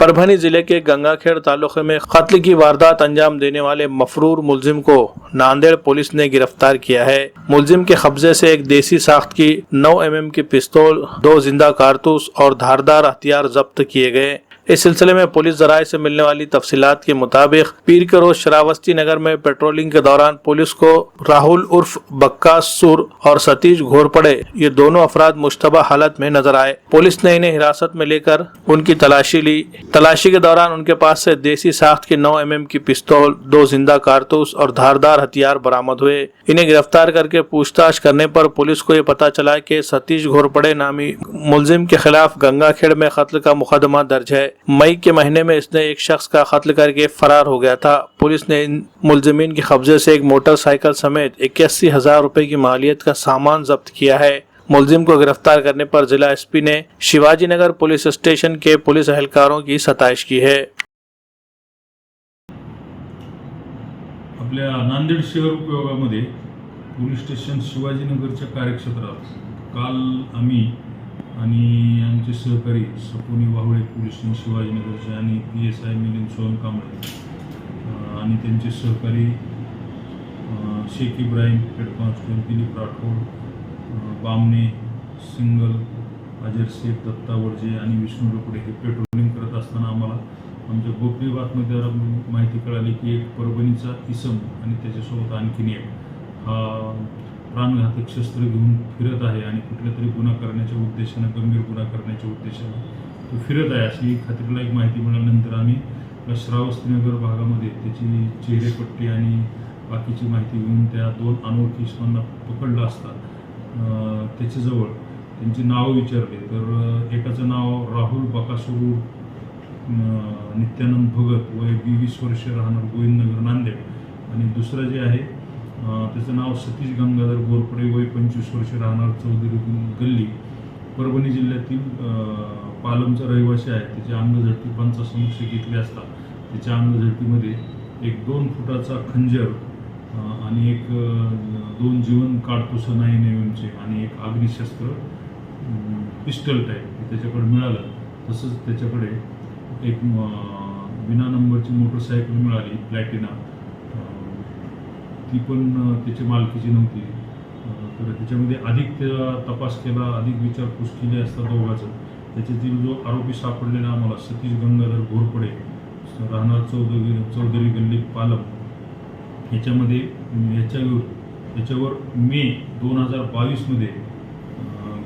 परभनी जिले के गंगाखेड़ तालुके में कत्ल की वारदात अंजाम देने वाले मफरूर मुलजिम को नांदेड़ पुलिस ने गिरफ्तार किया है। मुलजिम के कब्जे से एक देसी साख्त की 9 mm की पिस्तौल, 2 जिंदा कारतूस और धारदार हथियार जब्त किए गए। इस सिलसिले में पुलिस जराये से मिलने वाली तफसीलात के मुताबिक पीर के रोज श्रावस्ती नगर में पेट्रोलिंग के दौरान पुलिस को राहुल उर्फ बक्का सुर और सतीश घोरपड़े ये दोनों अफराद मुश्तबा हालत में नजर आए। पुलिस ने इन्हें हिरासत में लेकर उनकी तलाशी ली। तलाशी के दौरान उनके पास से देसी साख्त की 9 mm की पिस्तौल, 2 जिंदा कारतूस और धारदार हथियार बरामद हुए। इन्हें गिरफ्तार करके पूछताछ करने पर पुलिस को ये पता चला कि सतीश घोरपड़े नामी मुलजिम के खिलाफ गंगाखेड़ में कत्ल का मुकदमा दर्ज है। मई के महीने में इसने एक शख्स का कत्ल करके फरार हो गया था। पुलिस ने इन मुलजिमीन के कब्जे से एक मोटरसाइकिल समेत 81,000 रुपए की मालियत का सामान जब्त किया है। मुलजिम को गिरफ्तार करने पर जिला एसपी ने शिवाजी नगर पुलिस स्टेशन के पुलिस एहलकारों की सताइश की है। आपल्या नांदेड शहर उपविभागामध्ये पोलीस स्टेशन शिवाजीनगरच्या कार्यक्षेत्रात काल आम्ही आणि आमचे सहकारी सपोनी वाहुळे पोलीस स्टेशन शिवाजीनगरचे आणि PSI मिलिंद सोहम कांबळे आणि त्यांचे सहकारी शेख इब्राहिम, हेड कॉन्स्टेबल दिलीप राठोड, बामणे, सिंगल, अजर शेख, दत्ता वरजे आणि विष्णू लोकडे हे पेट्रोलिंग करत असताना आम्हाला आमच्या गोपनीय बातमीदार माहिती कळाली की एक परभणीचा इसम आणि त्याच्यासोबत आणखीन एक हा प्राणघातक शस्त्र घेऊन फिरत आहे आणि कुठल्या तरी गुन्हा करण्याच्या उद्देशानं, गंभीर गुन्हा करण्याच्या उद्देशानं तो फिरत आहे अशी खात्रीलायक माहिती मिळाल्यानंतर आम्ही श्रावस्तीनगर भागामध्ये त्याची चेहरेपट्टी आणि बाकीची माहिती घेऊन त्या 2 अनोळखी इसमांना पकडलं असता त्याच्याजवळ त्यांची नावं विचारली तर एकाचं नाव राहुल बकासूर नित्यानंद भगत वय 20 वर्ष राहणार गोविंदनगर नांदेड आणि दुसरं जे आहे त्याचं नाव सतीश गंगाधर घोरपडे वय 25 वर्ष राहणार चौधरी गल्ली परभणी जिल्ह्यातील पालमचा रहिवासी आहे। त्याच्या अंगझडती पंचासमक्ष घेतली असता त्याच्या अंगझडतीमध्ये एक 2 फुटाचा खंजर आणि एक 2 जीवन कारतूस 9 mm आणि एक अग्निशस्त्र पिस्टल टाईप त्याच्याकडे मिळालं। तसंच त्याच्याकडे एक विना नंबरची मोटरसायकल मिळाली प्लॅटिना, ती पण त्याची मालकीची नव्हती। तर त्याच्यामध्ये अधिक तपास केला, अधिक विचारपूस केली असता दोघांचं त्याच्यातील जो आरोपी सापडलेला आम्हाला सतीश गंगाधर घोरपडे राहणार चौधरी गल्ली पालम याच्यावर मे 2022 मध्ये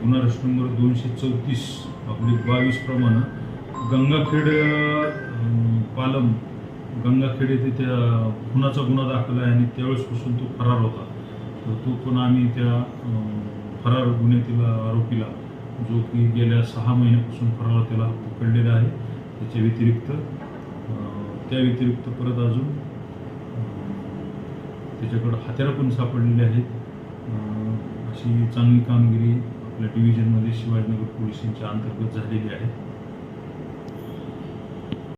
गुन्हा रजिस्टर नंबर 234/22 प्रमाणे गंगाखेड पालम गंगाखेड येथे त्या खुनाचा गुन्हा दाखल आहे आणि त्यावेळेसपासून तो फरार होता। तर तो पण आम्ही त्या फरार गुन्ह्यातील आरोपीला जो की गेल्या 6 महिन्यापासून फरार त्याला पकडलेला आहे। त्याच्या व्यतिरिक्त परत अजून त्याच्याकडे हत्यारं पण सापडलेली आहेत। अशी चांगली कामगिरी आपल्या डिव्हिजनमध्ये शिवाजीनगर पोलिसांच्या अंतर्गत झालेली आहे।